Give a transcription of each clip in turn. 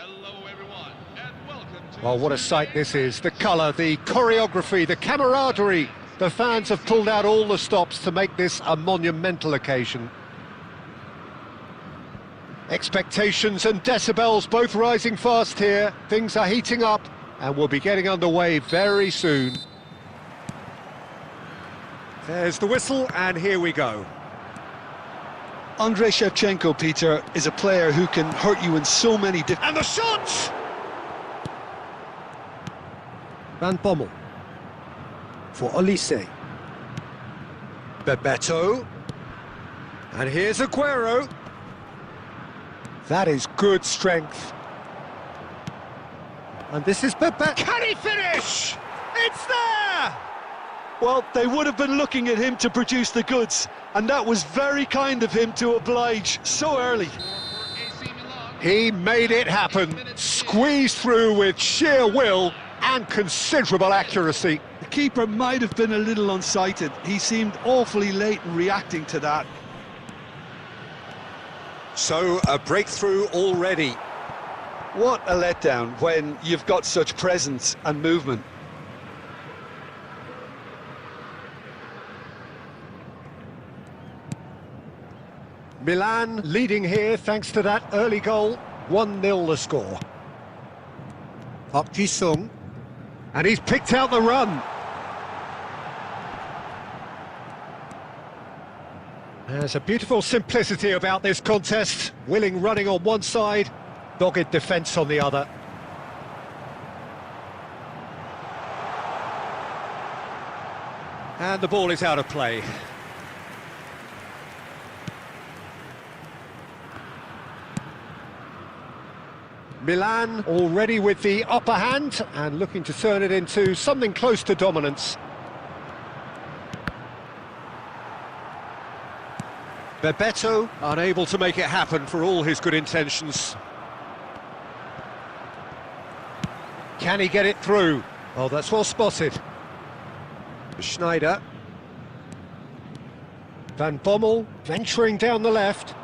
Hello everyone, and welcome to... Well, what a sight this is. The colour, the choreography, the camaraderie. The fans have pulled out all the stops to make this a monumental occasion. Expectations and decibels both rising fast here. Things are heating up and we'll be getting underway very soon. There's the whistle and here we go. Andrei Shevchenko, Peter, is a player who can hurt you in so many different... And the shot! Van Bommel. For Olise. Bebeto. And here's Aguero. That is good strength. And this is Bebeto. Can he finish? It's there! Well, they would have been looking at him to produce the goods, and that was very kind of him to oblige so early. He made it happen, squeezed through with sheer will and considerable accuracy. The keeper might have been a little unsighted. He seemed awfully late in reacting to that. So, a breakthrough already. What a letdown when you've got such presence and movement. Milan leading here thanks to that early goal. 1-0 the score. Park Ji-sung. And he's picked out the run. There's a beautiful simplicity about this contest. Willing running on one side, dogged defence on the other. And the ball is out of play. Milan already with the upper hand and looking to turn it into something close to dominance. Bebeto unable to make it happen for all his good intentions. Can he get it through? Oh, that's well spotted. Schneider. Van Bommel venturing down the left.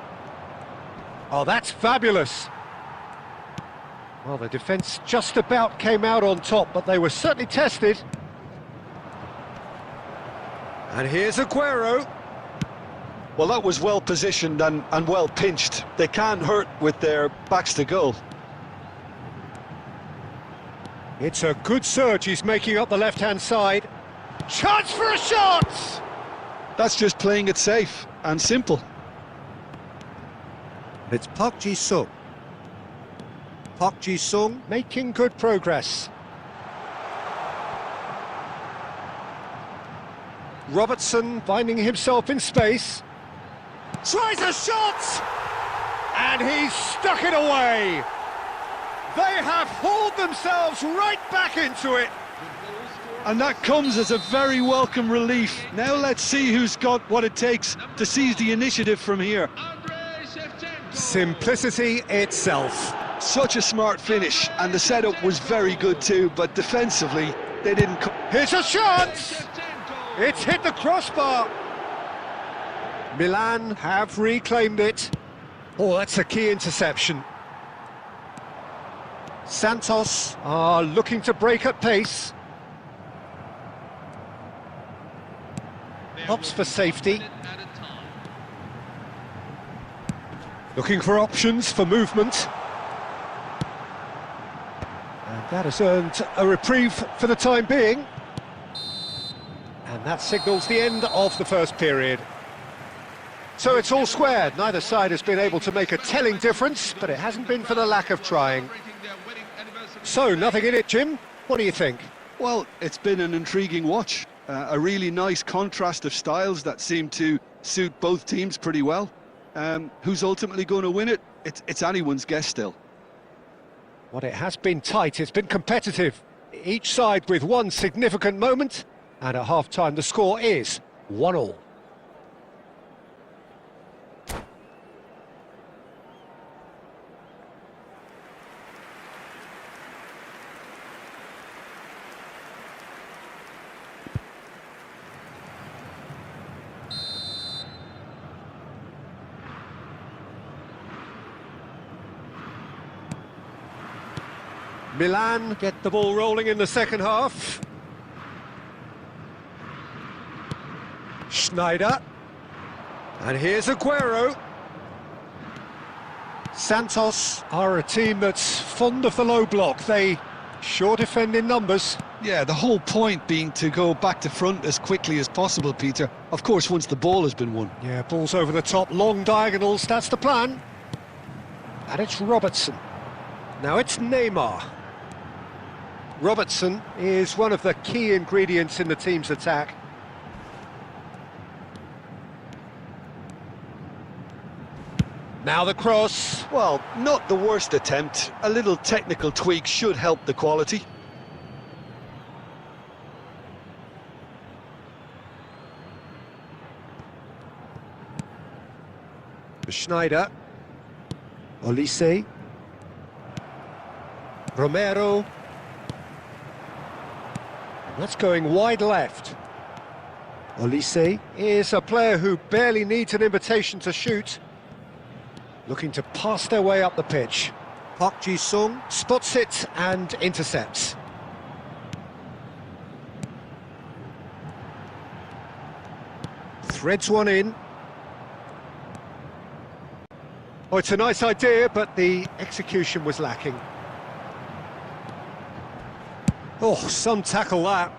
Oh, that's fabulous. Well, the defence just about came out on top, but they were certainly tested. And here's Aguero. Well, that was well positioned and well pinched. They can't hurt with their backs to goal. It's a good surge he's making up the left-hand side. Chance for a shot! That's just playing it safe and simple. It's Park Ji-sung. Park Ji-sung making good progress. Robertson finding himself in space. Tries a shot! And he's stuck it away. They have hauled themselves right back into it. And that comes as a very welcome relief. Now let's see who's got what it takes to seize the initiative from here. Simplicity itself. Such a smart finish, and the setup was very good too, but defensively, they didn't... Here's a shot! It's hit the crossbar. Milan have reclaimed it. Oh, that's a key interception. Santos are looking to break at pace. Hops for safety. Looking for options for movement. And that has earned a reprieve for the time being. And that signals the end of the first period. So it's all squared. Neither side has been able to make a telling difference, but it hasn't been for the lack of trying. So, nothing in it, Jim. What do you think? Well, it's been an intriguing watch. A really nice contrast of styles that seem to suit both teams pretty well. Who's ultimately going to win it? It's anyone's guess still. Well, it has been tight, it's been competitive. Each side with one significant moment, and at half-time the score is 1-1. Milan get the ball rolling in the second half. Schneider. And here's Aguero. Santos are a team that's fond of the low block. They sure defend in numbers. Yeah, the whole point being to go back to front as quickly as possible, Peter. Of course, once the ball has been won. Yeah, balls over the top, long diagonals, that's the plan. And it's Robertson. Now it's Neymar. Robertson is one of the key ingredients in the team's attack. Now the cross. Well, not the worst attempt. A little technical tweak should help the quality. Schneider. Olise. Romero. That's going wide left. Olise is a player who barely needs an invitation to shoot. Looking to pass their way up the pitch. Park Ji-sung spots it and intercepts. Threads one in. Oh, it's a nice idea, but the execution was lacking. Oh, some tackle that.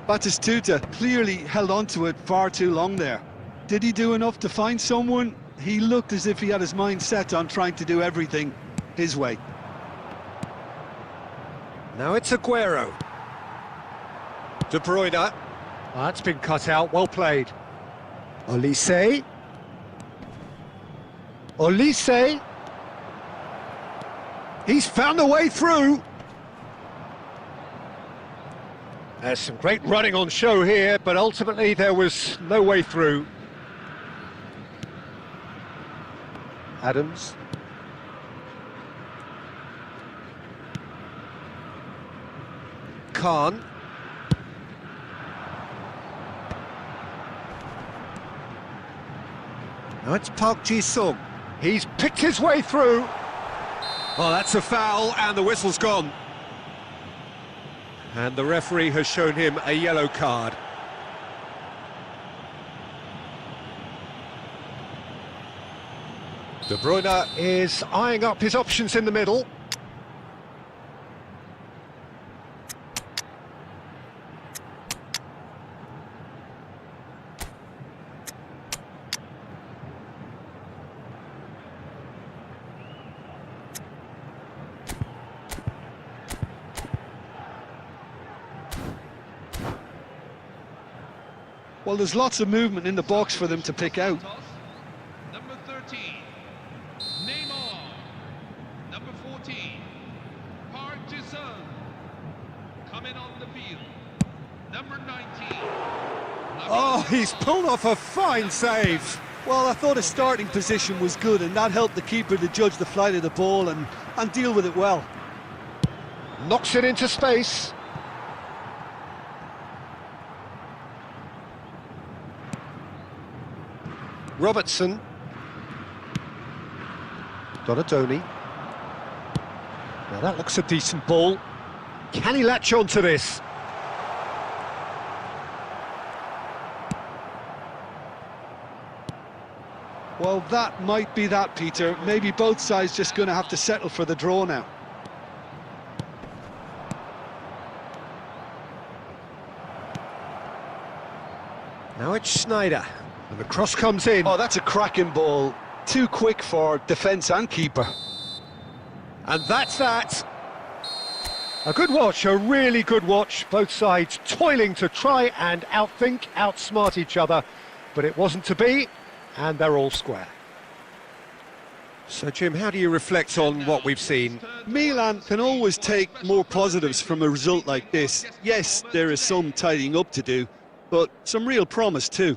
Batistuta clearly held on to it far too long there. Did he do enough to find someone? He looked as if he had his mind set on trying to do everything his way. Now it's Aguero. De Bruyne. Oh, that's been cut out, well played. Olise. Olise. He's found a way through. There's some great running on show here, but ultimately there was no way through. Adams. Khan. Now it's Park Ji-sung. He's picked his way through. Oh, that's a foul, and the whistle's gone. And the referee has shown him a yellow card. De Bruyne is eyeing up his options in the middle. Well, there's lots of movement in the box for them to pick out. Number 13, Neymar. Number 14, Park Ji-sung. Coming on the field, number 19. Oh, he's pulled off a fine save. Well, I thought his starting position was good, and that helped the keeper to judge the flight of the ball and deal with it well. Knocks it into space. Robertson. Donadoni. Now that looks a decent ball. Can he latch on to this? Well, that might be that, Peter. Maybe both sides just going to have to settle for the draw now. Now it's Schneider. And the cross comes in. Oh, that's a cracking ball. Too quick for defence and keeper. And that's that. A good watch, a really good watch. Both sides toiling to try and outthink, outsmart each other. But it wasn't to be, and they're all square. So, Jim, how do you reflect on what we've seen? Milan can always take more positives from a result like this. Yes, there is some tidying up to do, but some real promise too.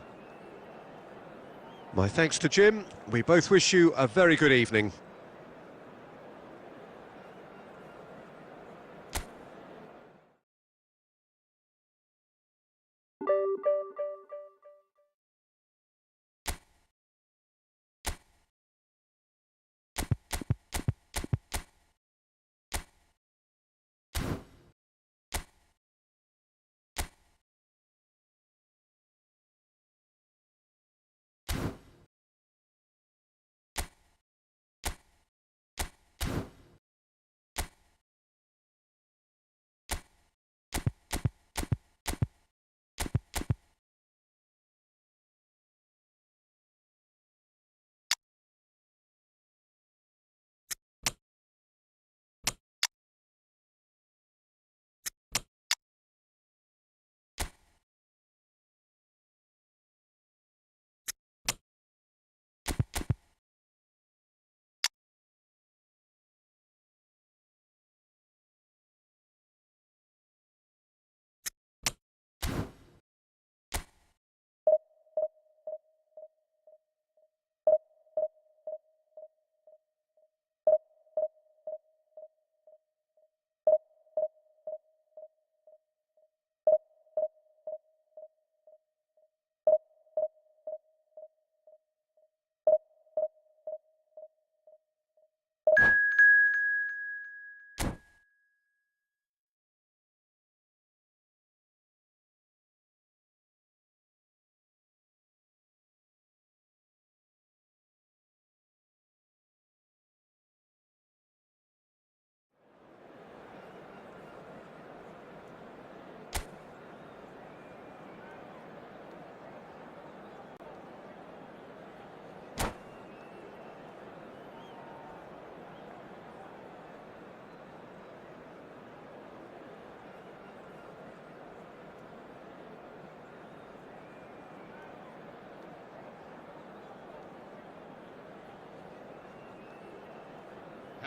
My thanks to Jim. We both wish you a very good evening.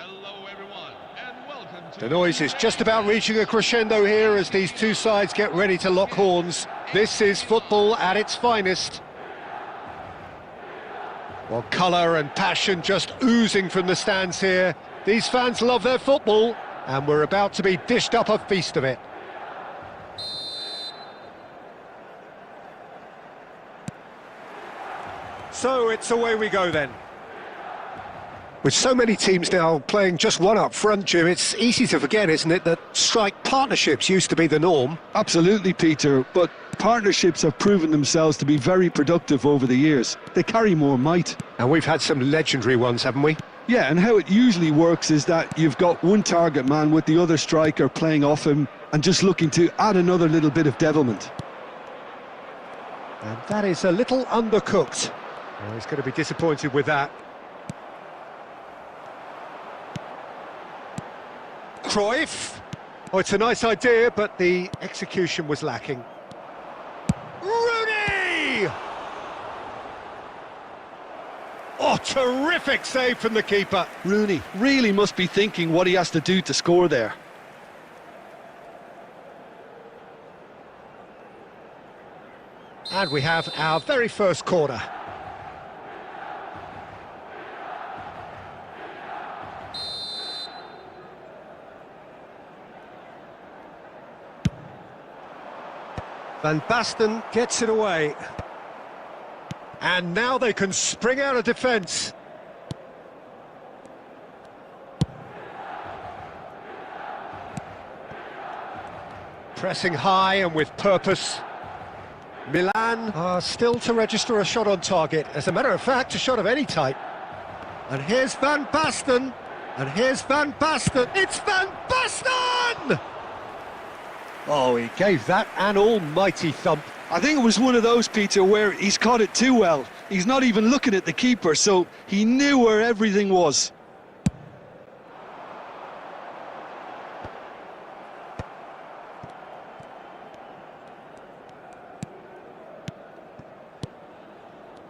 Hello everyone, and welcome to... The noise is just about reaching a crescendo here as these two sides get ready to lock horns. This is football at its finest. Well, colour and passion just oozing from the stands here. These fans love their football, and we're about to be dished up a feast of it. So it's away we go then. With so many teams now playing just one up front, Jim, it's easy to forget, isn't it, that strike partnerships used to be the norm? Absolutely, Peter, but partnerships have proven themselves to be very productive over the years. They carry more might. And we've had some legendary ones, haven't we? Yeah, and how it usually works is that you've got one target man with the other striker playing off him and just looking to add another little bit of devilment. And that is a little undercooked. Well, he's going to be disappointed with that. Cruyff. Oh, it's a nice idea, but the execution was lacking. Rooney! Oh, terrific save from the keeper. Rooney really must be thinking what he has to do to score there. And we have our very first corner. Van Basten gets it away. And now they can spring out of defence. Pressing high and with purpose. Milan are still to register a shot on target. As a matter of fact, a shot of any type. And here's Van Basten. And here's Van Basten. It's Van Basten! Oh, he gave that an almighty thump. I think it was one of those, Peter, where he's caught it too well. He's not even looking at the keeper, so he knew where everything was.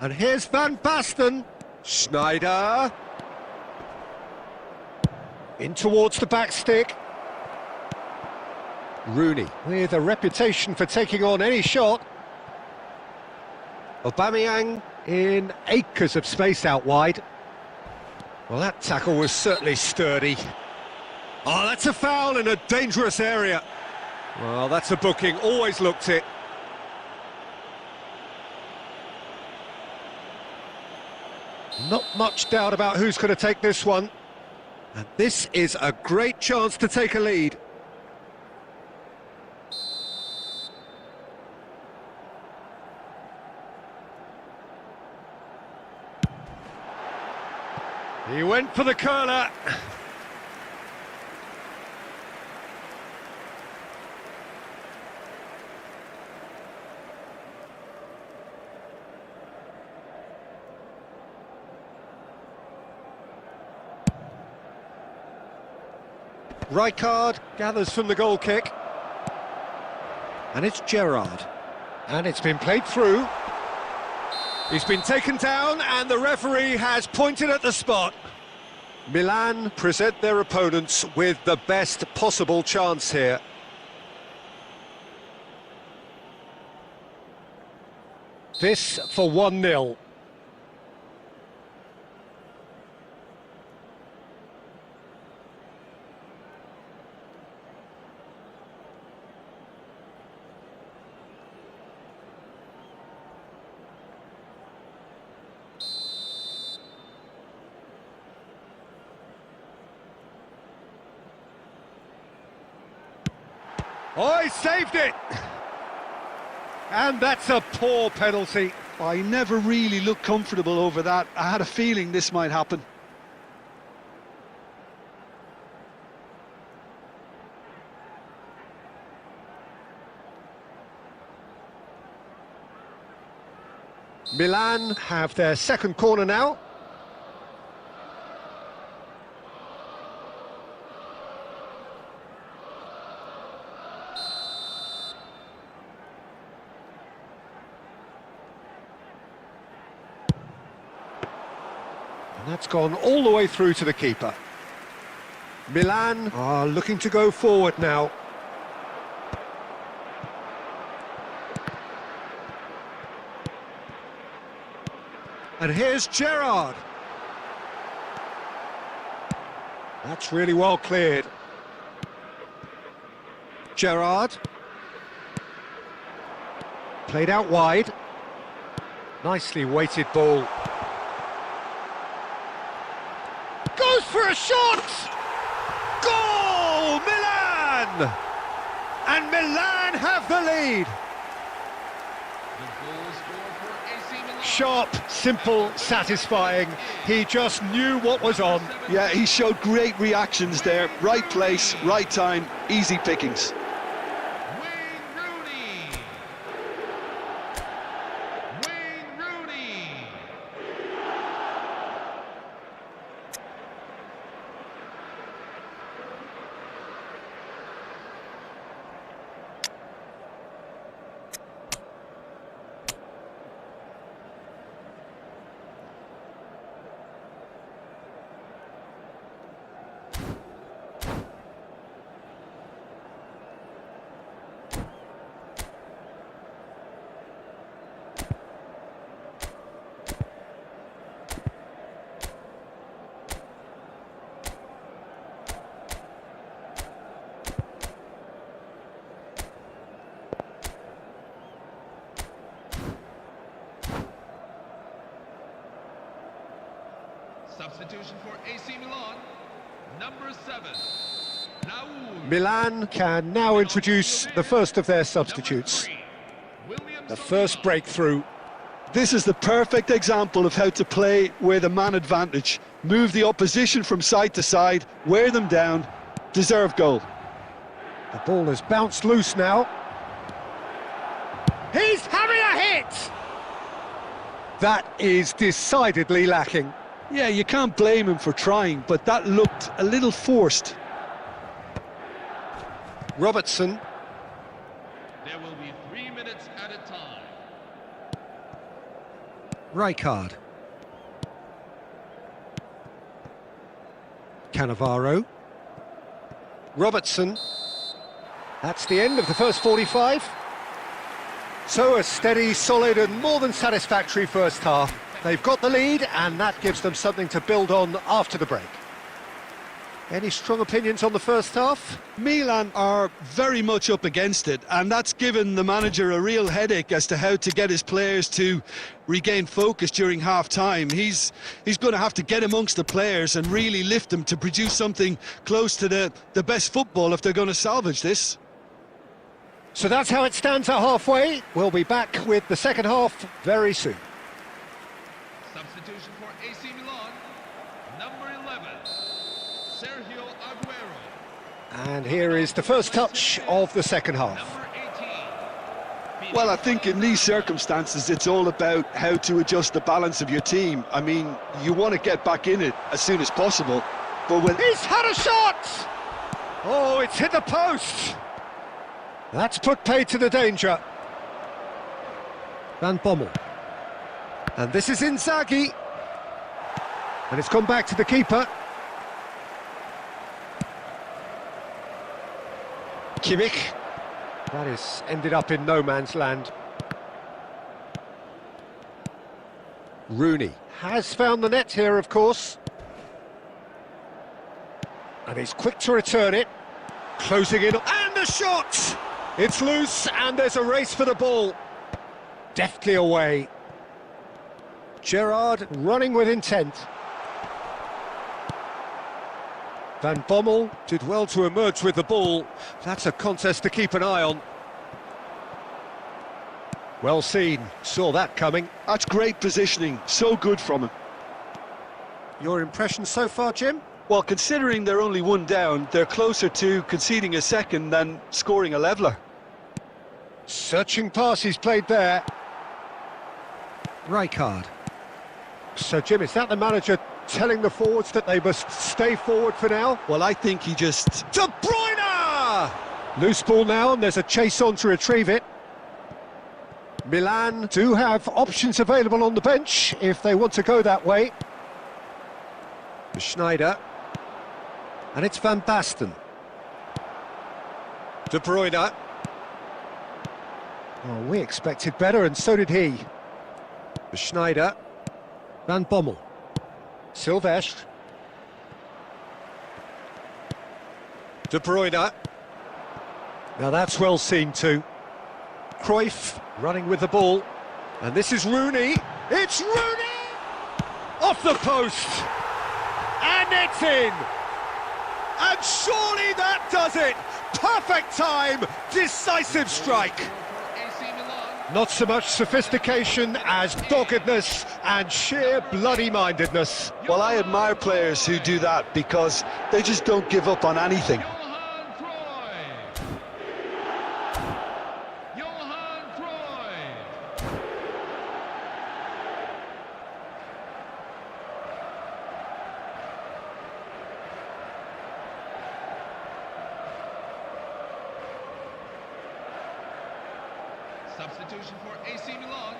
And here's Van Basten. Schneider. In towards the back stick. Rooney, with a reputation for taking on any shot. Aubameyang in acres of space out wide. Well, that tackle was certainly sturdy. Oh, that's a foul in a dangerous area. Well, that's a booking, always looked it. Not much doubt about who's going to take this one. And this is a great chance to take a lead. He went for the curler. Rijkaard gathers from the goal kick. And it's Gerrard. And it's been played through. He's been taken down and the referee has pointed at the spot. Milan present their opponents with the best possible chance here. This for 1-0. Oh, he saved it! And that's a poor penalty. I never really looked comfortable over that. I had a feeling this might happen. Milan have their second corner now. And that's gone all the way through to the keeper. Milan are looking to go forward now. And here's Gerrard. That's really well cleared. Gerrard. Played out wide. Nicely weighted ball. Goes for a shot! Goal! Milan! And Milan have the lead. The goal scored for AC Milan. Sharp, simple, satisfying. He just knew what was on. Yeah, he showed great reactions there. Right place, right time, easy pickings. Wayne Rooney. Wayne Rooney. Substitution for AC Milan, number 7, Raul. Milan can now introduce the first of their substitutes. The first breakthrough. This is the perfect example of how to play with a man advantage. Move the opposition from side to side, wear them down, deserve goal. The ball has bounced loose now. He's having a hit! That is decidedly lacking. Yeah, you can't blame him for trying, but that looked a little forced. Robertson. There will be 3 minutes at a time. Rijkaard. Cannavaro. Robertson. That's the end of the first 45. So a steady, solid and more than satisfactory first half. They've got the lead and that gives them something to build on after the break. Any strong opinions on the first half? Milan are very much up against it, and that's given the manager a real headache as to how to get his players to regain focus during half-time. He's going to have to get amongst the players and really lift them to produce something close to the best football if they're going to salvage this. So that's how it stands at halfway. We'll be back with the second half very soon. Substitution for AC Milan, number 11, Sergio Aguero. And here is the first touch of the second half. Number 18. Well, I think in these circumstances, it's all about how to adjust the balance of your team. I mean, you want to get back in it as soon as possible, but when... He's had a shot! Oh, it's hit the post! That's put paid to the danger. Van Bommel. And this is Inzaghi. And it's gone back to the keeper. Kimmich. That is ended up in no man's land. Rooney has found the net here, of course. And he's quick to return it. Closing in. And the shot! It's loose and there's a race for the ball. Deftly away. Gerrard running with intent. Van Bommel did well to emerge with the ball. That's a contest to keep an eye on. Well seen, saw that coming. That's great positioning, so good from him. Your impressions so far, Jim? Well, considering they're only one down, they're closer to conceding a second than scoring a leveller. Searching pass he's played there. Rijkaard. So, Jim, is that the manager telling the forwards that they must stay forward for now? Well, I think he just... De Bruyne! Loose ball now, and there's a chase on to retrieve it. Milan do have options available on the bench if they want to go that way. Schneider. And it's Van Basten. De Bruyne. Oh, we expected better, and so did he. Schneider. Van Bommel. Silvestre. De Bruyne. Now that's well seen too. Cruyff running with the ball. And this is Rooney. It's Rooney! Off the post! And it's in! And surely that does it! Perfect time! Decisive strike! AC Milan. Not so much sophistication as doggedness and sheer bloody-mindedness. Well, I admire players who do that because they just don't give up on anything. Johan Cruyff. Johan Cruyff. Substitution for AC Milan,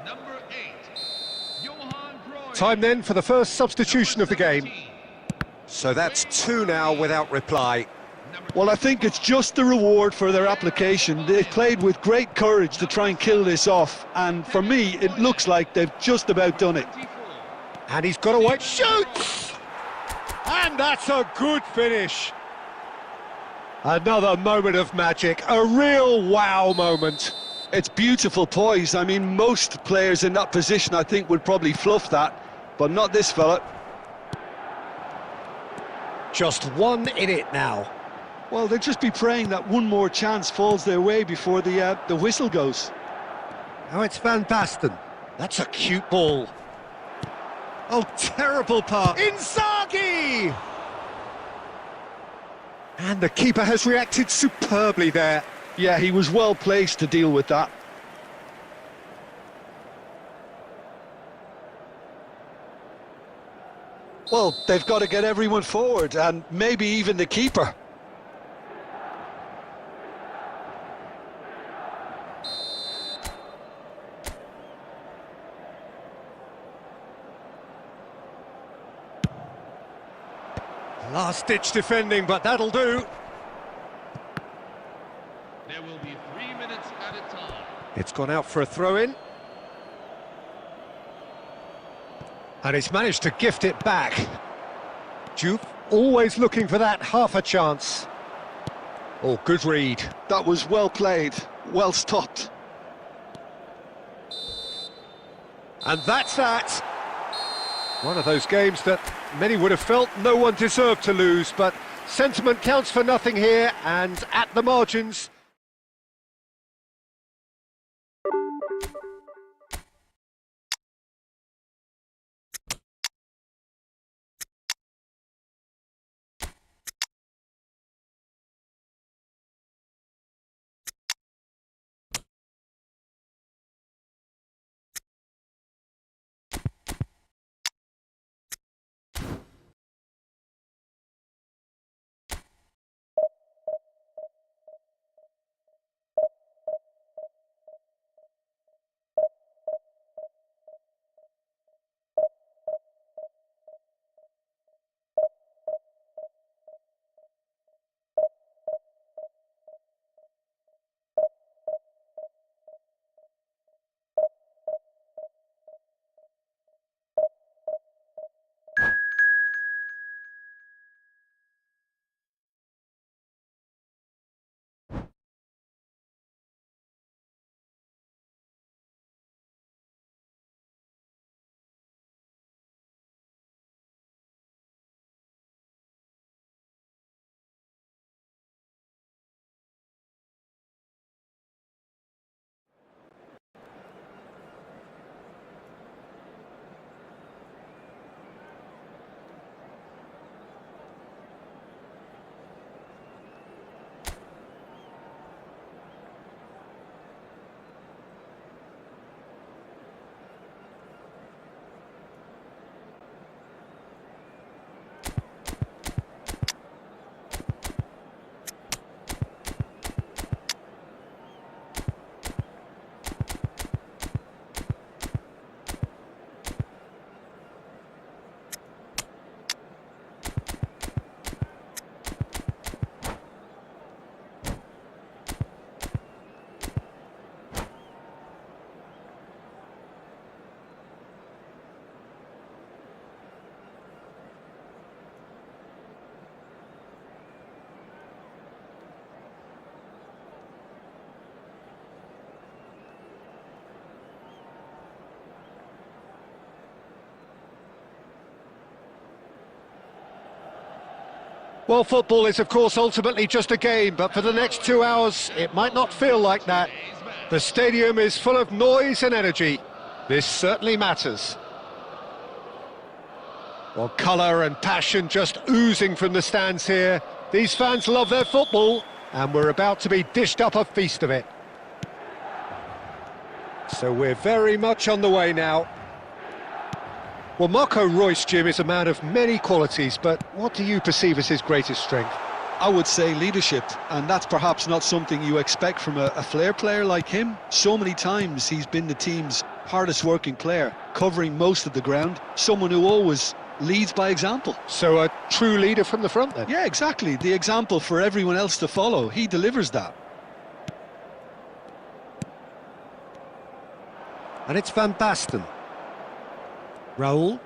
number 8, Johan Cruyff. Time then for the first substitution of the Number game. 17, So that's two now without reply. Well, I think it's just the reward for their application. They've played with great courage to try and kill this off, and for me, it looks like they've just about done it. 24. And he's got away. Shoots! And that's a good finish. Another moment of magic, a real wow moment. It's beautiful poise. I mean, most players in that position, I think, would probably fluff that, but not this fella. Just one in it now. Well, they'll just be praying that one more chance falls their way before the whistle goes. Now it's Van Basten. That's a cute ball. Oh, terrible pass. Inzaghi! And the keeper has reacted superbly there. Yeah, he was well placed to deal with that. Well, they've got to get everyone forward, and maybe even the keeper. Last-ditch defending, but that'll do. There will be 3 minutes at a time. It's gone out for a throw-in. And he's managed to gift it back. Juve always looking for that half a chance. Oh, good read. That was well played, well stopped. And that's that. One of those games that many would have felt no one deserved to lose, but sentiment counts for nothing here, and at the margins, Well, football is, of course, ultimately just a game, but for the next 2 hours, it might not feel like that. The stadium is full of noise and energy. This certainly matters. Well, colour and passion just oozing from the stands here. These fans love their football, and we're about to be dished up a feast of it. So we're very much on the way now. Well, Marco Reus, Jim, is a man of many qualities, but what do you perceive as his greatest strength? I would say leadership, and that's perhaps not something you expect from a flair player like him. So many times he's been the team's hardest working player, covering most of the ground, someone who always leads by example. So a true leader from the front then? Yeah, exactly. The example for everyone else to follow. He delivers that. And it's Van Basten. Raul.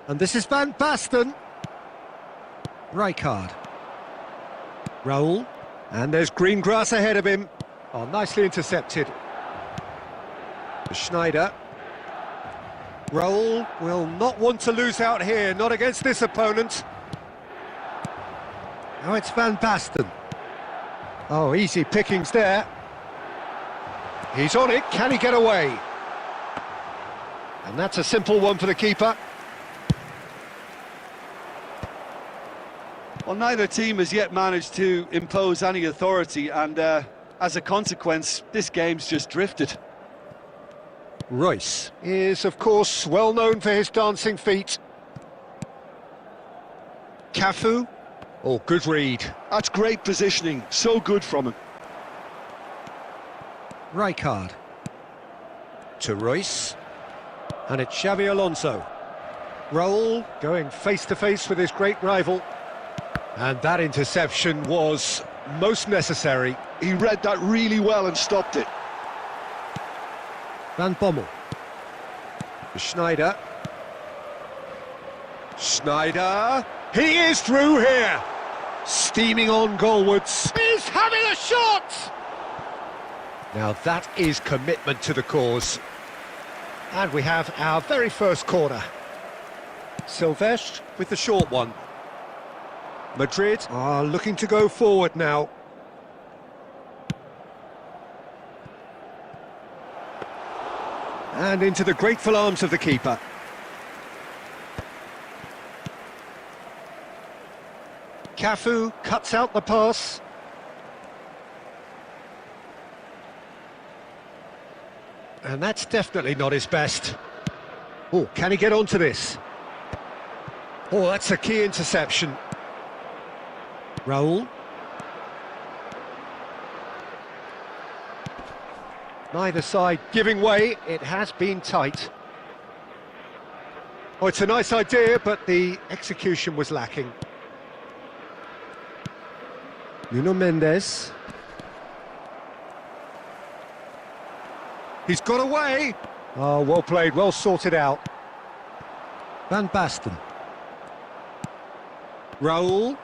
And this is Van Basten. Rijkaard. Raul. And there's green grass ahead of him. Oh, nicely intercepted. Schneider. Raul will not want to lose out here, not against this opponent. Now it's Van Basten. Oh, easy pickings there. He's on it, can he get away? And that's a simple one for the keeper. Well, neither team has yet managed to impose any authority, and as a consequence, this game's just drifted. Reus is, of course, well known for his dancing feet. Cafu. Oh, good read. That's great positioning, so good from him. Rijkaard. To Reus. And it's Xabi Alonso. Raul going face-to-face with his great rival. And that interception was most necessary. He read that really well and stopped it. Van Bommel. Schneider. Schneider. He is through here. Steaming on goalwards. He's having a shot! Now that is commitment to the cause. And we have our very first corner. Silvestre with the short one. Madrid are looking to go forward now. And into the grateful arms of the keeper. Cafu cuts out the pass. And that's definitely not his best. Oh, can he get onto this? Oh, that's a key interception. Raul. Neither side giving way, it has been tight. Oh, it's a nice idea, but the execution was lacking. Nuno Mendes. He's got away. Oh, well played, well sorted out. Van Basten. Raul.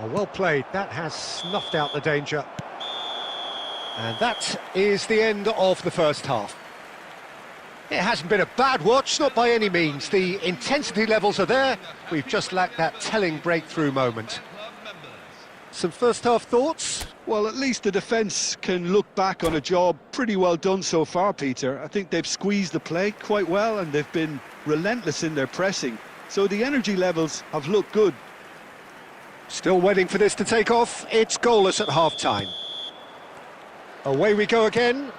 Oh, well played, that has snuffed out the danger. And that is the end of the first half. It hasn't been a bad watch, not by any means. The intensity levels are there. We've just lacked that telling breakthrough moment. Some first half thoughts? Well, at least the defence can look back on a job pretty well done so far, Peter. I think they've squeezed the play quite well and they've been relentless in their pressing. So the energy levels have looked good. Still waiting for this to take off. It's goalless at half-time. Away we go again.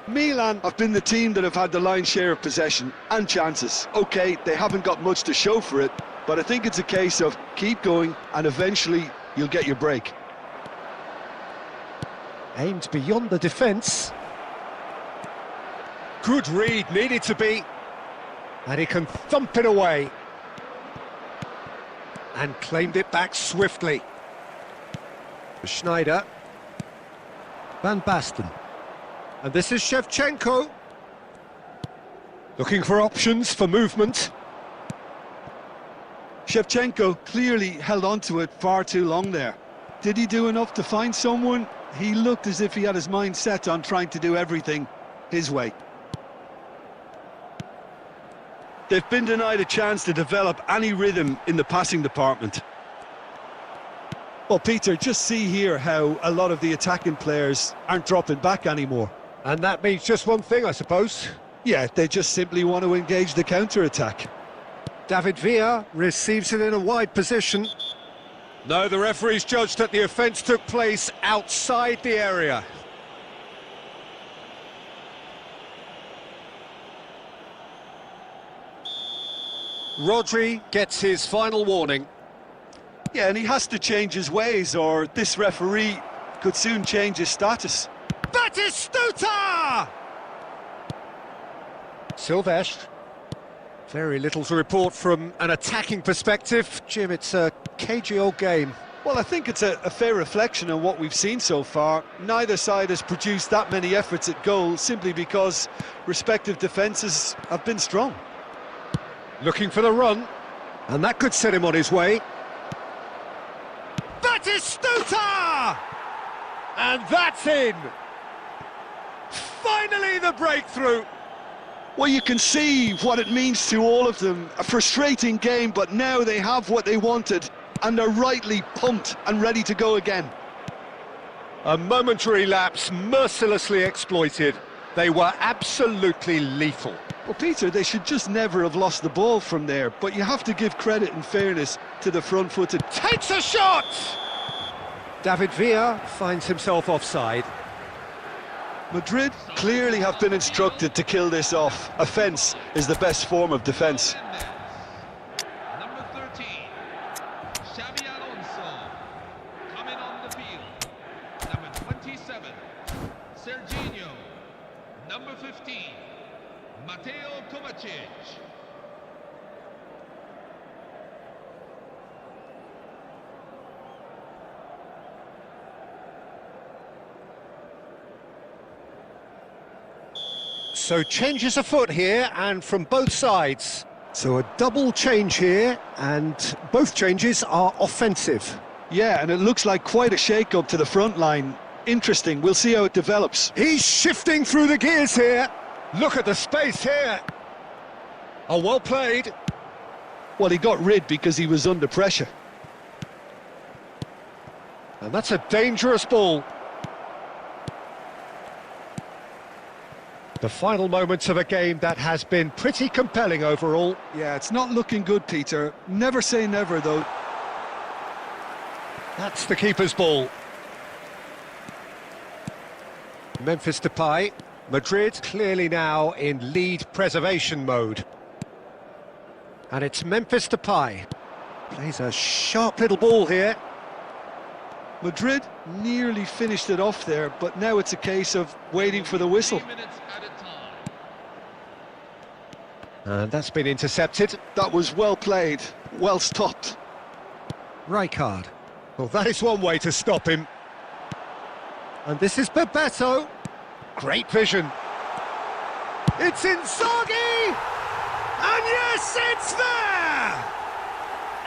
Milan have been the team that have had the lion's share of possession and chances. OK, they haven't got much to show for it, but I think it's a case of keep going and eventually you'll get your break. Aimed beyond the defence. Good read, needed to be. And he can thump it away. And claimed it back swiftly. Schneider. Van Basten. And this is Shevchenko. Looking for options for movement. Shevchenko clearly held on to it far too long there. Did he do enough to find someone? He looked as if he had his mind set on trying to do everything his way. They've been denied a chance to develop any rhythm in the passing department. Well, Peter, just see here how a lot of the attacking players aren't dropping back anymore. And that means just one thing, I suppose. Yeah, they just simply want to engage the counter-attack. David Villa receives it in a wide position. No, the referee's judged that the offence took place outside the area. Rodri gets his final warning. Yeah, and he has to change his ways, or this referee could soon change his status. Batistuta! Silvestre. Very little to report from an attacking perspective. Jim, it's a cagey old game. Well, I think it's a fair reflection on what we've seen so far. Neither side has produced that many efforts at goal simply because respective defences have been strong. Looking for the run, and that could set him on his way. Batistuta! And that's in! Finally the breakthrough! Well, you can see what it means to all of them. A frustrating game, but now they have what they wanted, and they're rightly pumped and ready to go again. A momentary lapse mercilessly exploited. They were absolutely lethal. Well, Peter, they should just never have lost the ball from there, but you have to give credit and fairness to the front-footed. Takes a shot! David Villa finds himself offside. Madrid clearly have been instructed to kill this off. Offence is the best form of defence. Number 13, Xabi Alonso, coming on the field. Number 27, Serginho. Number 15, Mateo Kovacic. So changes afoot here, and from both sides. So a double change here, and both changes are offensive. Yeah, and it looks like quite a shake-up to the front line. Interesting, we'll see how it develops. He's shifting through the gears here. Look at the space here. Oh, well played. Well, he got rid because he was under pressure. And that's a dangerous ball. The final moments of a game that has been pretty compelling overall. Yeah, it's not looking good, Peter. Never say never, though. That's the keeper's ball. Memphis Depay. Madrid clearly now in lead preservation mode. And it's Memphis Depay. Plays a sharp little ball here. Madrid nearly finished it off there, but now it's a case of waiting for the whistle. 3 minutes at a time. And that's been intercepted. That was well played, well stopped. Rijkaard. Well, that is one way to stop him. And this is Bebeto. Great vision. It's Inzaghi! And yes, it's there!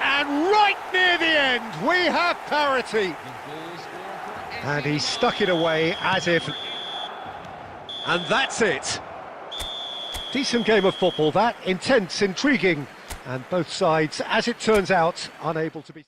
And right near the end, we have parity. The goal scorer for AC And he stuck it away as if... And that's it. Decent game of football, that. Intense, intriguing. And both sides, as it turns out, unable to be...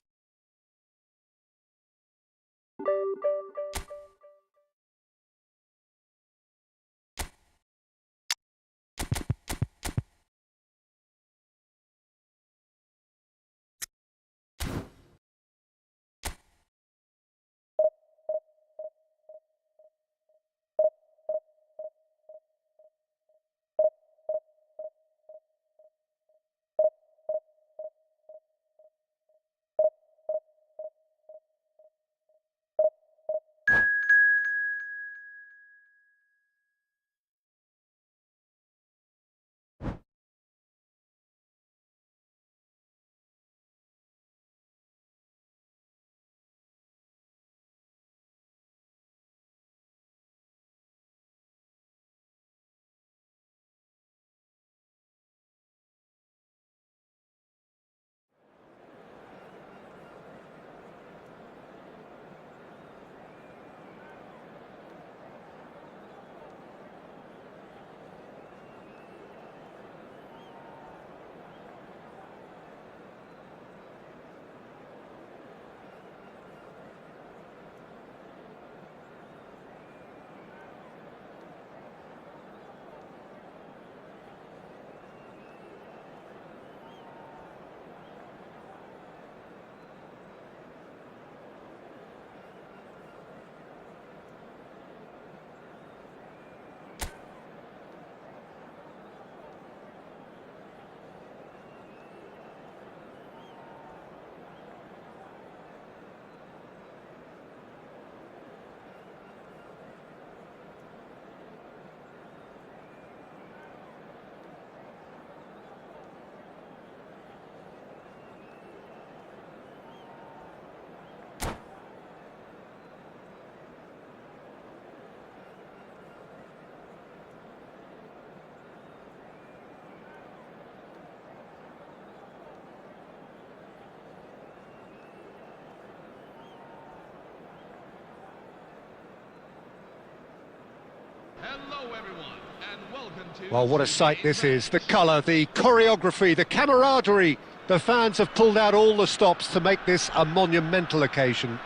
Hello, everyone, and welcome to... Well, what a sight this is. The colour, the choreography, the camaraderie. The fans have pulled out all the stops to make this a monumental occasion.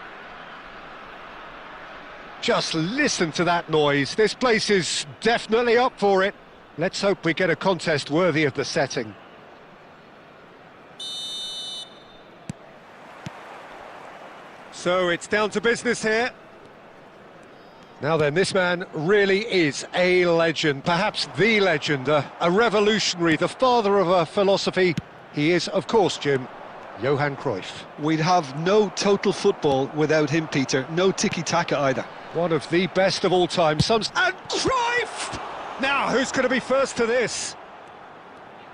Just listen to that noise. This place is definitely up for it. Let's hope we get a contest worthy of the setting. So it's down to business here. Now then, this man really is a legend, perhaps the legend, a revolutionary, the father of a philosophy. He is, of course, Jim, Johan Cruyff. We'd have no total football without him, Peter. No tiki-taka either. One of the best of all time. And Cruyff! Now, who's going to be first to this?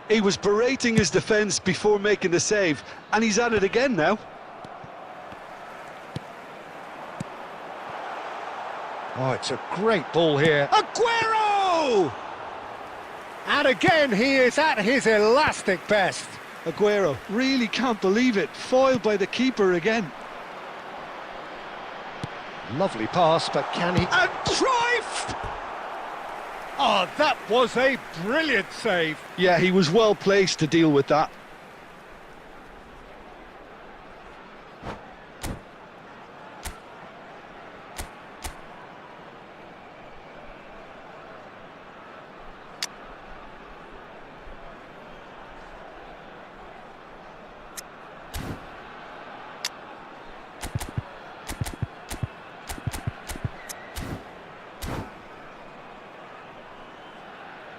He was berating his defence before making the save, and he's at it again now. Oh, it's a great ball here. Aguero! And again, he is at his elastic best. Aguero, really can't believe it. Foiled by the keeper again. Lovely pass, but can he... And Cruyff! Oh, that was a brilliant save. Yeah, he was well placed to deal with that.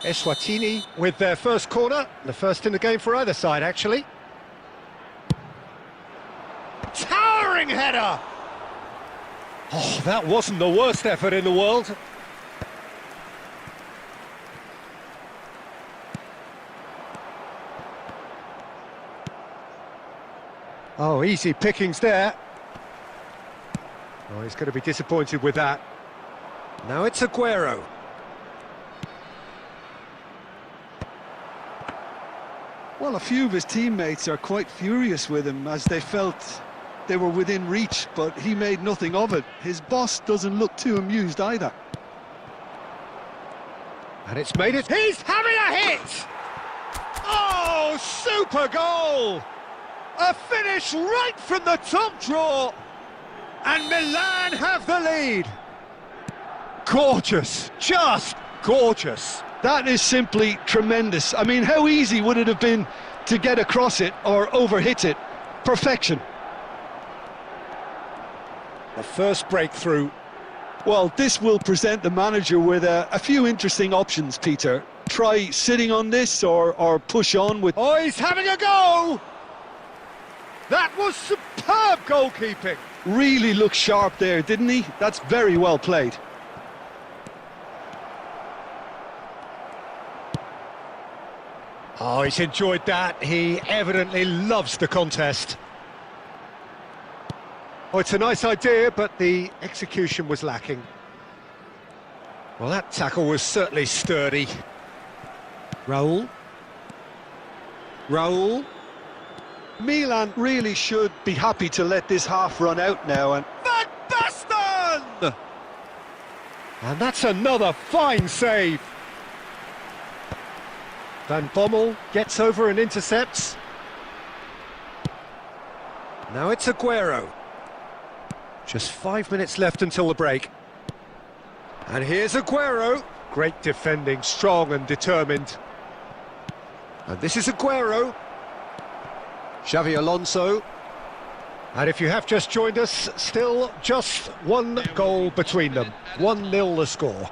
Eswatini with their first corner, the first in the game for either side, actually. Towering header! Oh, that wasn't the worst effort in the world. Oh, easy pickings there. Oh, he's going to be disappointed with that. Now it's Aguero. Well, a few of his teammates are quite furious with him as they felt they were within reach, but he made nothing of it. His boss doesn't look too amused either. And it's made it. He's having a hit! Oh, super goal! A finish right from the top draw! And Milan have the lead! Gorgeous, just gorgeous. That is simply tremendous. I mean, how easy would it have been to get across it or overhit it? Perfection. The first breakthrough. Well, this will present the manager with a few interesting options, Peter. Try sitting on this or push on with... Oh, he's having a go! That was superb goalkeeping. Really looked sharp there, didn't he? That's very well played. Oh, he's enjoyed that. He evidently loves the contest. Oh, it's a nice idea, but the execution was lacking. Well, that tackle was certainly sturdy. Raul. Milan really should be happy to let this half run out now. And Van Basten! And that's another fine save. Van Bommel gets over and intercepts. Now it's Aguero. Just 5 minutes left until the break. And here's Aguero. Great defending, strong and determined. And this is Aguero. Xavi Alonso. And if you have just joined us, still just one goal between them. 1-0 the score.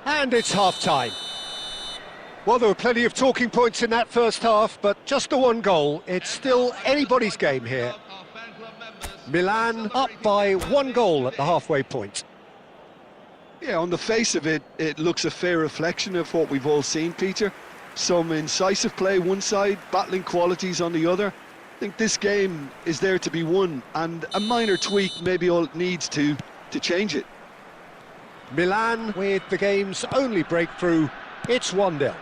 And it's half-time. Well, there were plenty of talking points in that first half, but just the one goal. It's still anybody's game here. Milan up by 1 goal at the halfway point. yeah, on the face of it, it looks a fair reflection of what we've all seen, Peter. Some incisive play one side, battling qualities on the other. I think this game is there to be won, and a minor tweak maybe all it needs to change it. Milan with the game's only breakthrough. It's 1-0.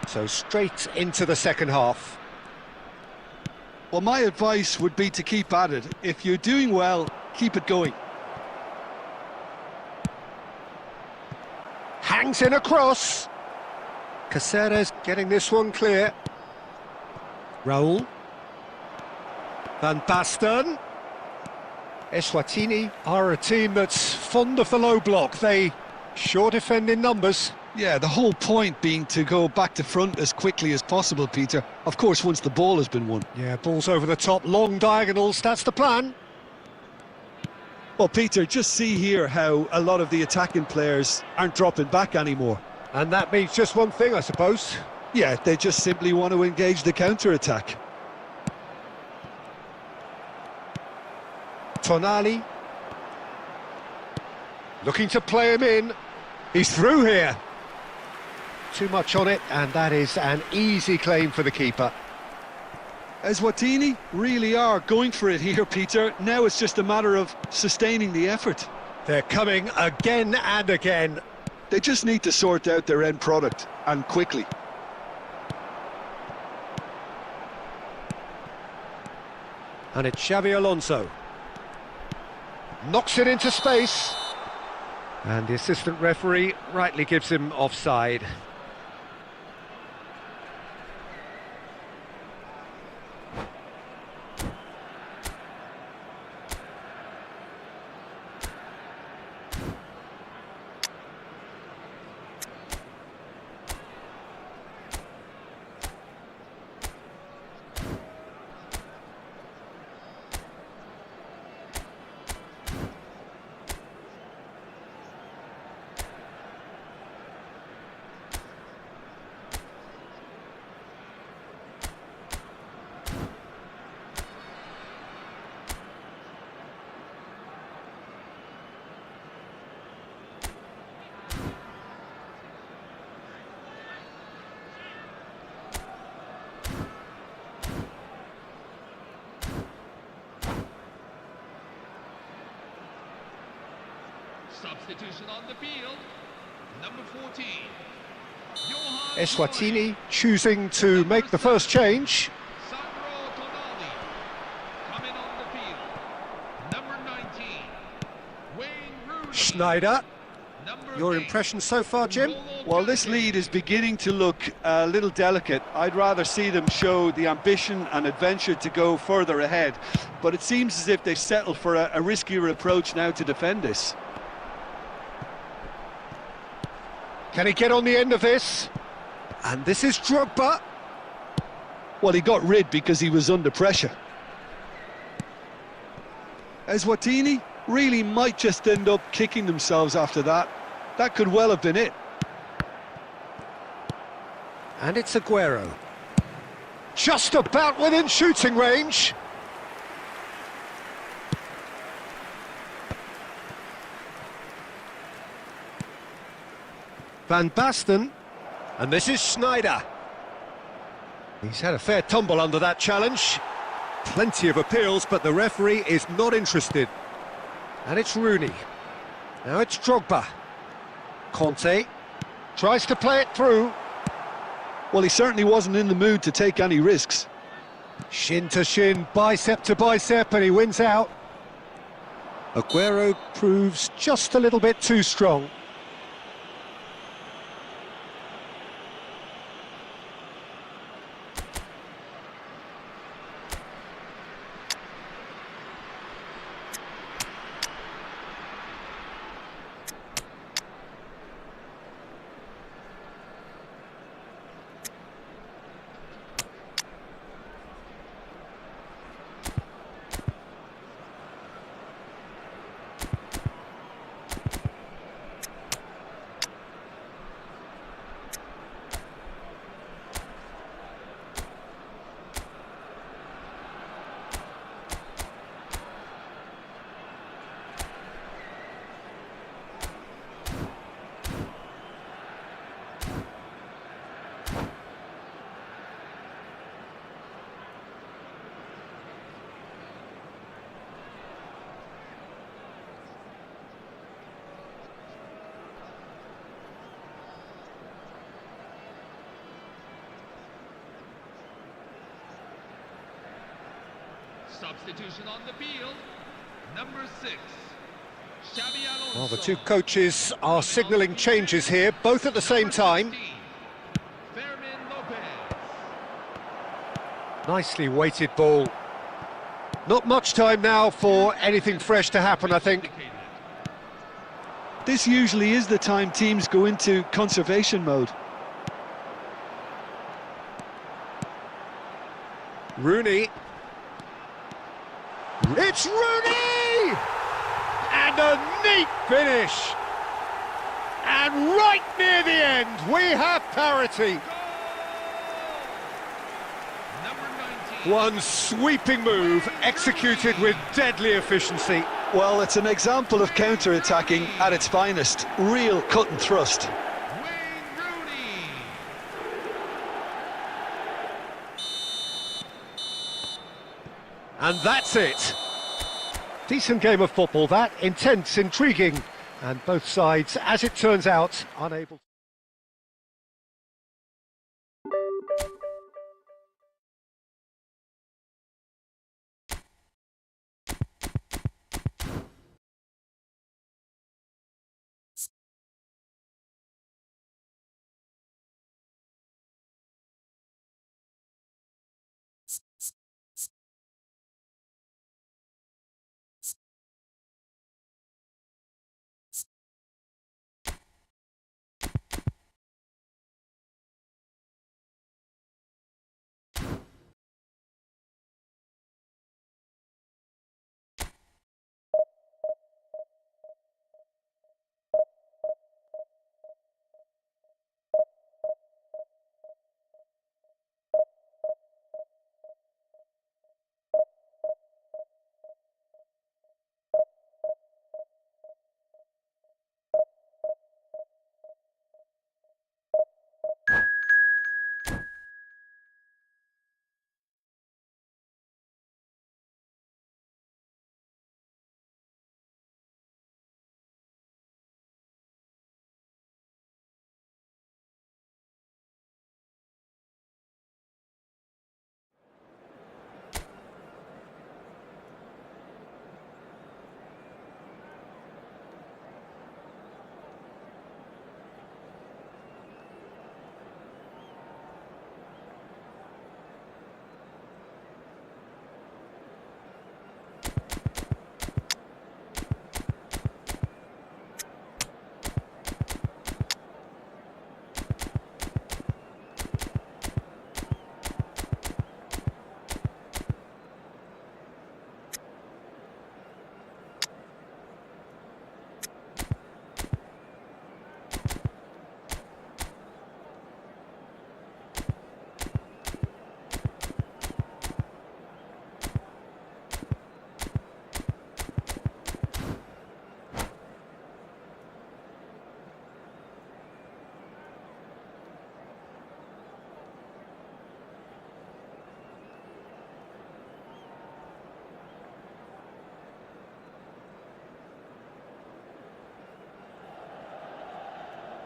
So straight into the second half. Well, my advice would be to keep at it. If you're doing well, Keep it going. Hangs in a cross. Caceres getting this one clear. Raul. Van Basten. Eswatini are a team that's fond of the low block. They sure defend in numbers. Yeah, the whole point being to go back to front as quickly as possible, Peter. Of course, once the ball has been won. Yeah, balls over the top, long diagonals, that's the plan. Well, Peter, just see here how a lot of the attacking players aren't dropping back anymore. And that means just one thing, I suppose. Yeah, they just simply want to engage the counter-attack. Tonali. Looking to play him in. He's through here. Too much on it, and that is an easy claim for the keeper. Eswatini really are going for it here, Peter. Now it's just a matter of sustaining the effort. They're coming again and again. They just need to sort out their end product, and quickly. And it's Xavi Alonso. Knocks it into space. And the assistant referee rightly gives him offside. Substitution on the field. Number 14. Eswatini choosing to make the first change. Tonali. Coming on the field. Number 19. Wayne Rooney. Schneider. Number Your 8. impression so far, Jim? Well, this lead is beginning to look a little delicate. I'd rather see them show the ambition and adventure to go further ahead. But it seems as if they've settled for a riskier approach now to defend this. Can he get on the end of this? And this is Drogba. Well, he got rid because he was under pressure. Eswatini really might just end up kicking themselves after that. That could well have been it. And it's Aguero. Just about within shooting range. Van Basten. And this is Schneider. He's had a fair tumble under that challenge. Plenty of appeals, but the referee is not interested. And it's Rooney. Now it's Drogba. Conte tries to play it through. Well, he certainly wasn't in the mood to take any risks. Shin to shin, bicep to bicep, and he wins out. Aguero proves just a little bit too strong. Substitution on the field. Number 6, Xabi Alonso. Well, the two coaches are signalling changes here, both at the same time. Fermin Lopez. Nicely weighted ball. Not much time now for anything fresh to happen, I think. This usually is the time teams go into conservation mode. Rooney. It's Rooney! And a neat finish. And right near the end, we have parity. Number 19. One sweeping move, executed with deadly efficiency. Well, it's an example of counter-attacking at its finest. Real cut and thrust. Wayne Rooney. And that's it. Decent game of football, that. Intense, intriguing. And both sides, as it turns out, unable...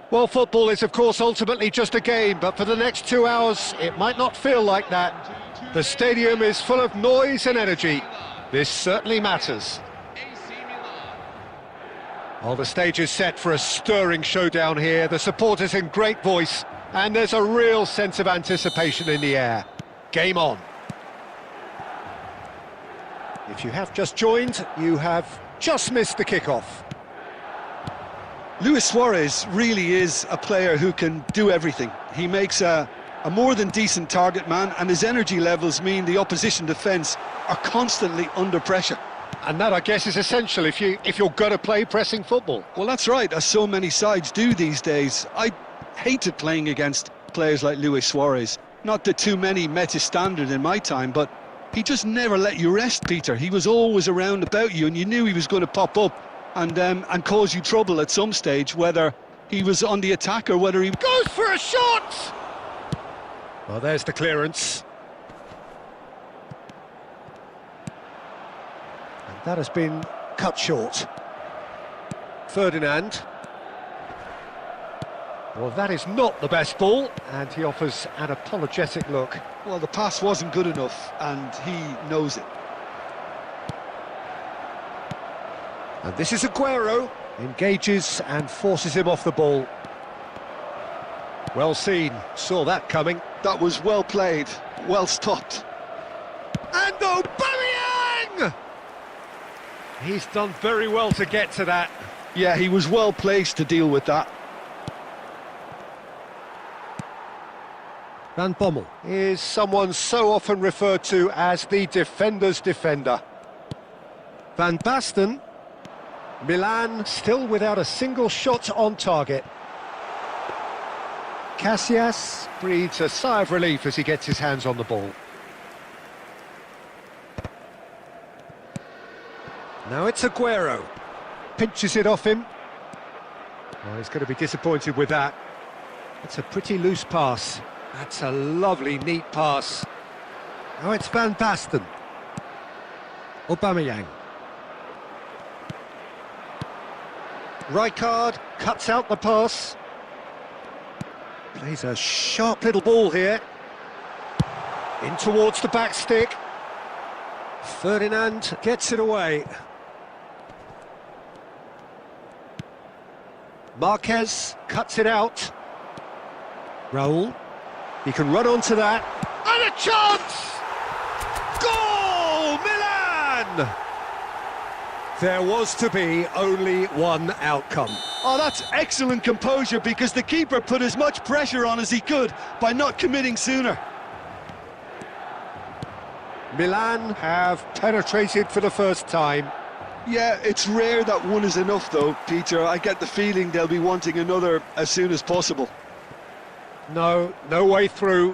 Well, football is, of course, ultimately just a game, but for the next 2 hours, it might not feel like that. The stadium is full of noise and energy. This certainly matters. AC Milan. Well, the stage is set for a stirring showdown here. The supporters in great voice, and there's a real sense of anticipation in the air. Game on. If you have just joined, you have just missed the kickoff. Luis Suarez really is a player who can do everything. He makes a more than decent target man, and his energy levels mean the opposition defence are constantly under pressure. And that, I guess, is essential if you're going to play pressing football. Well, that's right, as so many sides do these days. I hated playing against players like Luis Suarez. Not that too many met his standard in my time, but he just never let you rest, Peter. He was always around about you, and you knew he was going to pop up and cause you trouble at some stage, whether he was on the attack or whether he Goes for a shot! Well, there's the clearance. And that has been cut short. Ferdinand. Well, that is not the best ball, and he offers an apologetic look. Well, the pass wasn't good enough, and he knows it. And this is Aguero, engages and forces him off the ball. Well seen, saw that coming. That was well played, well stopped. And Aubameyang! He's done very well to get to that. Yeah, he was well placed to deal with that. Van Bommel is someone so often referred to as the defender's defender. Van Basten. Milan still without a single shot on target. Casillas breathes a sigh of relief as he gets his hands on the ball. Now it's Aguero. Pinches it off him. Oh, he's going to be disappointed with that. It's a pretty loose pass. That's a lovely, neat pass. Now it's Van Basten. Aubameyang. Rijkaard cuts out the pass. Plays a sharp little ball here. In towards the back stick. Ferdinand gets it away. Marquez cuts it out. Raul. He can run onto that. And a chance! Goal! Milan! There was to be only one outcome. Oh, that's excellent composure, because the keeper put as much pressure on as he could by not committing sooner. Milan have penetrated for the first time. Yeah, it's rare that one is enough though, Peter. I get the feeling they'll be wanting another as soon as possible. No way through.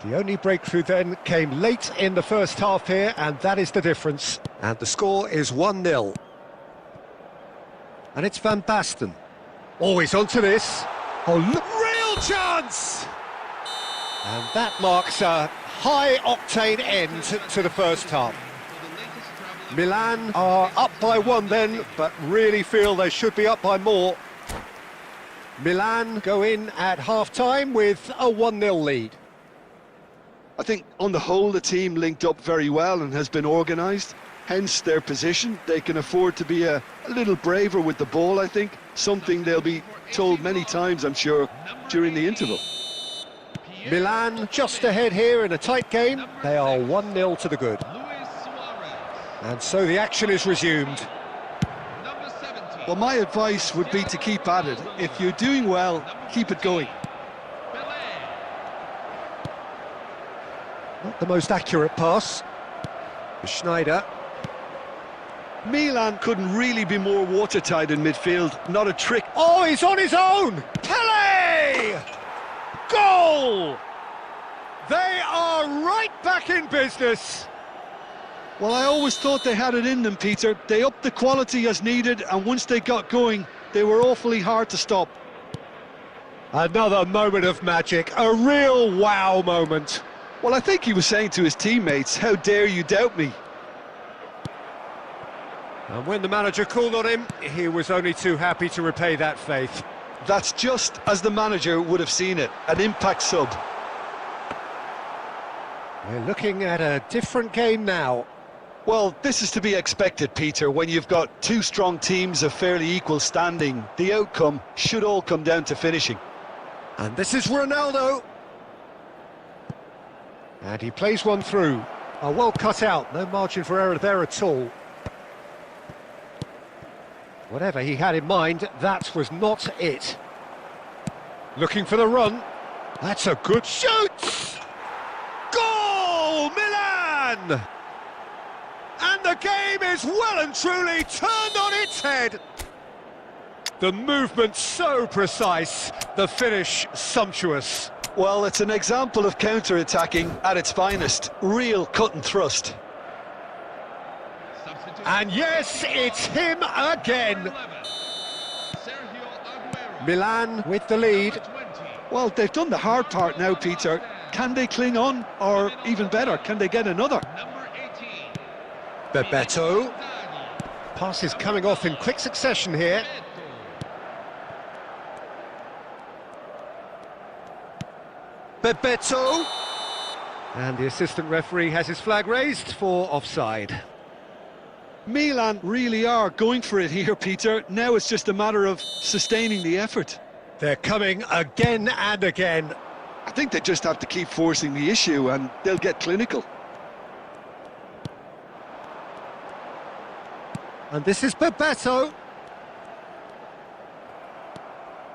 The only breakthrough then came late in the first half here, and that is the difference. And the score is 1-0. And it's Van Basten. Always onto this. Oh, look, real chance! And that marks a high-octane end to the first half. Milan are up by one then, but really feel they should be up by more. Milan go in at half-time with a 1-0 lead. I think on the whole the team linked up very well and has been organised, hence their position. They can afford to be a little braver with the ball, I think, something they'll be told many times, I'm sure, during the interval. Milan just ahead here in a tight game. They are 1-0 to the good. And so the action is resumed. Well, my advice would be to keep at it. If you're doing well, keep it going. Not the most accurate pass. Schneider. Milan couldn't really be more watertight in midfield. Not a trick. Oh, he's on his own! Pele! Goal! They are right back in business. Well, I always thought they had it in them, Peter. They upped the quality as needed, and once they got going, they were awfully hard to stop. Another moment of magic, a real wow moment. Well, I think he was saying to his teammates, how dare you doubt me? And when the manager called on him, he was only too happy to repay that faith. That's just as the manager would have seen it, an impact sub. We're looking at a different game now. Well, this is to be expected, Peter. When you've got two strong teams of fairly equal standing, the outcome should all come down to finishing. And this is Ronaldo. And he plays one through. Oh, well cut out, no margin for error there at all. Whatever he had in mind, that was not it. Looking for the run. That's a good shoot! Goal, Milan! And the game is well and truly turned on its head. The movement so precise, the finish sumptuous. Well, it's an example of counter-attacking at its finest. Real cut and thrust. And yes, it's him again. Milan with the lead. Well, they've done the hard part now, Peter. Can they cling on? Or even better, can they get another? Bebeto. Pass is coming off in quick succession here. Bebeto. And the assistant referee has his flag raised for offside. Milan really are going for it here, Peter. Now it's just a matter of sustaining the effort. They're coming again and again. I think they just have to keep forcing the issue and they'll get clinical. And this is Bebeto.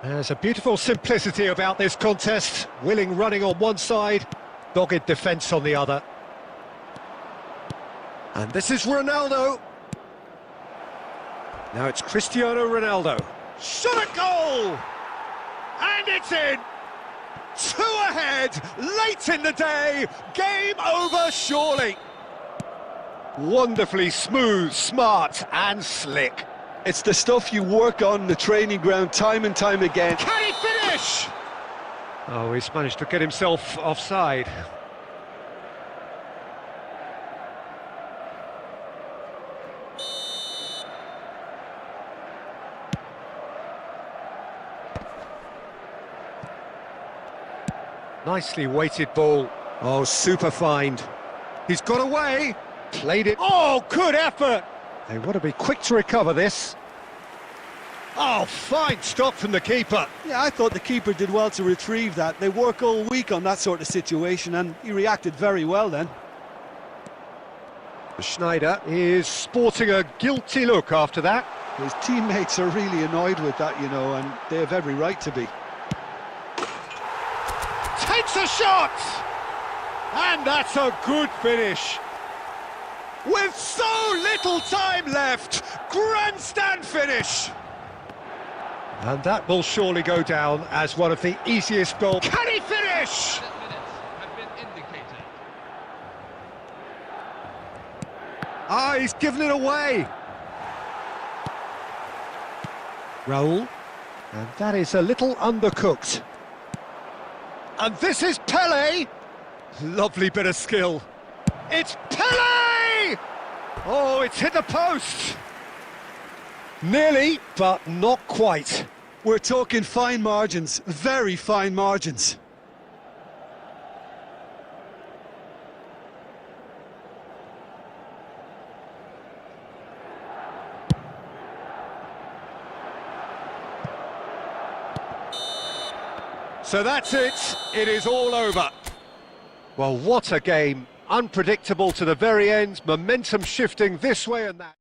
There's a beautiful simplicity about this contest. Willing running on one side, dogged defence on the other. And this is Ronaldo. Now it's Cristiano Ronaldo. Shot at goal! And it's in! 2 ahead, late in the day, game over surely. Wonderfully smooth, smart and slick. It's the stuff you work on the training ground time and time again. Can he finish? Oh, he's managed to get himself offside. Nicely weighted ball. Oh, super find. He's got away. Played it. Oh, good effort. They want to be quick to recover this. Oh, fine stop from the keeper. Yeah, I thought the keeper did well to retrieve that. They work all week on that sort of situation and he reacted very well then. Schneider is sporting a guilty look after that. His teammates are really annoyed with that, you know, and they have every right to be. Takes a shot! And that's a good finish. With so little time left, grandstand finish. And that will surely go down as one of the easiest goals. Can he finish? 10 minutes have been indicated. Ah, he's given it away. Raul. And that is a little undercooked. And this is Pele. Lovely bit of skill. It's Pele! Oh, it's hit the post. Nearly, but not quite. We're talking fine margins, very fine margins. So that's it. It is all over. Well, what a game. Unpredictable to the very end. Momentum shifting this way and that.